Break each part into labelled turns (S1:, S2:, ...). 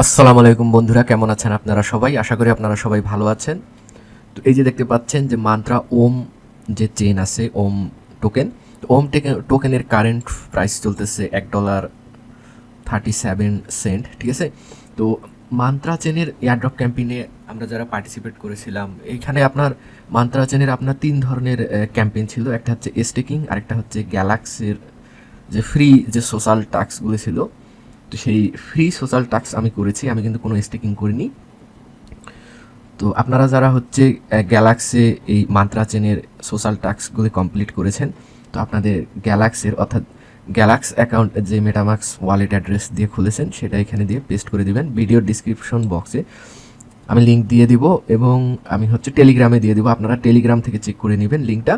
S1: আসসালামু আলাইকুম বন্ধুরা, কেমন আছেন আপনারা সবাই? আশা করি আপনারা সবাই ভালো আছেন। তো এই যে দেখতে পাচ্ছেন যে মান্ত্রা ওম যে চেইন আছে, ওম টোকেন, তো ওম টোকেনের কারেন্ট প্রাইস চলতেছে $1.37, ঠিক আছে। তো মান্ত্রা চেনের এয়ারড্রপ ক্যাম্পেইনে আমরা যারা পার্টিসিপেট করেছিলাম, এইখানে আপনার মান্ত্রা চেনের আপনার 3 ধরনের ক্যাম্পেইন ছিল। একটা হচ্ছে স্টেকিং, আরেকটা হচ্ছে গ্যালাক্সির যে ফ্রি যে সোশ্যাল টাস্কগুলো ছিল। তো সেই ফ্রি সোশ্যাল টাস্ক আমি করেছি, আমি কিন্তু কোনো স্টেকিং করিনি। তো আপনারা যারা হচ্ছে গ্যালাক্সি এই মান্ত্রা চেনের সোশ্যাল টাস্কগুলি কমপ্লিট করেছেন, তো আপনাদের গ্যালাক্সির অর্থাৎ গ্যালাক্স অ্যাকাউন্ট যে মেটামাক্স ওয়ালেট অ্যাড্রেস দিয়ে খুলেছেন সেটা এখানে দিয়ে পেস্ট করে দিবেন। ভিডিওর ডিসক্রিপশন বক্সে আমি লিঙ্ক দিয়ে দিব এবং আমি হচ্ছে টেলিগ্রামে দিয়ে দিব, আপনারা টেলিগ্রাম থেকে চেক করে নেবেন লিঙ্কটা।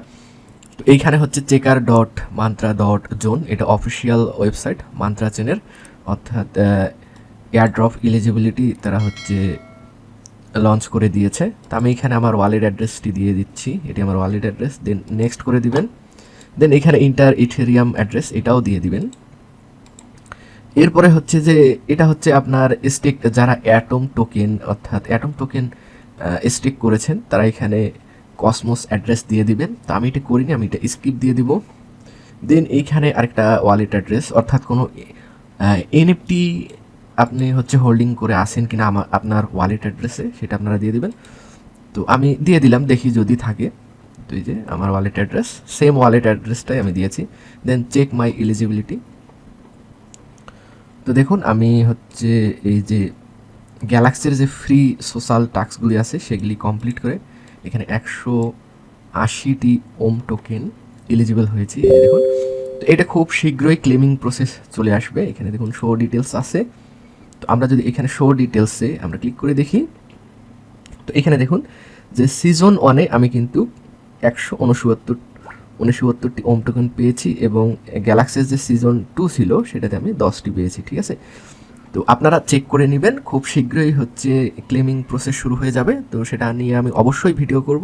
S1: তো এইখানে হচ্ছে checker.mantra.zone, এটা অফিসিয়াল ওয়েবসাইট মান্ত্রা চেনের, অর্থাৎ এয়ারড্রপ এলিজিবিলিটি তারা হচ্ছে লঞ্চ করে দিয়েছে। তো আমি এখানে আমার ওয়ালেট অ্যাড্রেসটি দিয়ে দিচ্ছি, এটি আমার ওয়ালেট অ্যাড্রেস। দেন নেক্সট করে দিবেন। দেন এখানে ইন্টার ইথেরিয়াম অ্যাড্রেস এটাও দিয়ে দিবেন। এরপরে হচ্ছে যে এটা হচ্ছে আপনার স্টেক, যারা অ্যাটম টোকেন অর্থাৎ অ্যাটম টোকেন স্টেক করেছেন তারা এখানে কসমোস অ্যাড্রেস দিয়ে দিবেন। তো আমি এটা করিনি, আমি এটা স্কিপ দিয়ে দিব। দেন এইখানে আরেকটা ওয়ালেট অ্যাড্রেস, অর্থাৎ কোনো এনএফটি আপনি হচ্ছে হোল্ডিং করে আসেন কিনা আপনার ওয়ালেট অ্যাড্রেসে, সেটা আপনারা দিয়ে দিবেন। তো আমি দিয়ে দিলাম, দেখি যদি থাকে। তো এই যে আমার ওয়ালেট অ্যাড্রেস, সেম ওয়ালেট অ্যাড্রেসটাই আমি দিয়েছি। দেন চেক মাই এলিজিবিলিটি। তো দেখুন আমি হচ্ছে এই যে গ্যালাক্সির যে ফ্রি সোশ্যাল টাস্কগুলি আছে সেগুলি কমপ্লিট করে এখানে 180টি ওম টোকেন এলিজিবল হয়েছি। এই দেখুন, তো এটা খুব শীঘ্রই ক্লেমিং প্রসেস চলে আসবে। এখানে দেখুন শো ডিটেলস আছে। তো আমরা যদি এখানে শো ডিটেলসে আমরা ক্লিক করে দেখি, তো এখানে দেখুন যে সিজন 1-এ আমি কিন্তু 169টি ওম টোকেন পেয়েছি এবং গ্যালাক্সির যে সিজন 2 ছিল সেটাতে আমি 10টি পেয়েছি, ঠিক আছে। তো আপনারা চেক করে নেবেন, খুব শীঘ্রই হচ্ছে ক্লেমিং প্রসেস শুরু হয়ে যাবে। তো সেটা নিয়ে আমি অবশ্যই ভিডিও করব।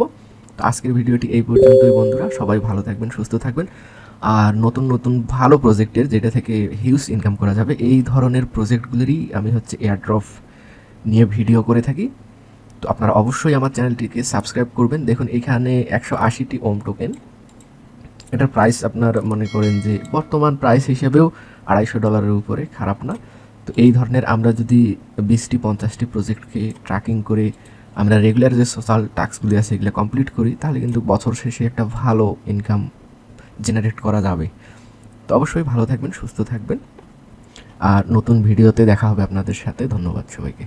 S1: তো আজকের ভিডিওটি এই পর্যন্তই বন্ধুরা, সবাই ভালো থাকবেন, সুস্থ থাকবেন। আর নতুন নতুন ভালো প্রজেক্টের, যেটা থেকে হিউজ ইনকাম করা যাবে, এই ধরনের প্রজেক্টগুলোরই আমি হচ্ছে এয়ারড্রপ নিয়ে ভিডিও করে থাকি। তো আপনারা অবশ্যই আমার চ্যানেলটিকে সাবস্ক্রাইব করবেন। দেখুন এখানে 180টি ওম টোকেন, এটার প্রাইস আপনার মনে করেন যে বর্তমান প্রাইস হিসেবেও $250 উপরে, খারাপ না। তো এই ধরনের আমরা যদি 20টি 50টি প্রজেক্টকে ট্র্যাকিং করে আমরা রেগুলার যে সোশ্যাল টাস্কগুলি আছে এগুলো কমপ্লিট করি, তাহলে কিন্তু বছর শেষে একটা ভালো ইনকাম জেনারেট করা যাবে। তো অবশ্যই ভালো থাকবেন, সুস্থ থাকবেন, আর নতুন ভিডিওতে দেখা হবে আপনাদের সাথে। ধন্যবাদ সবাইকে।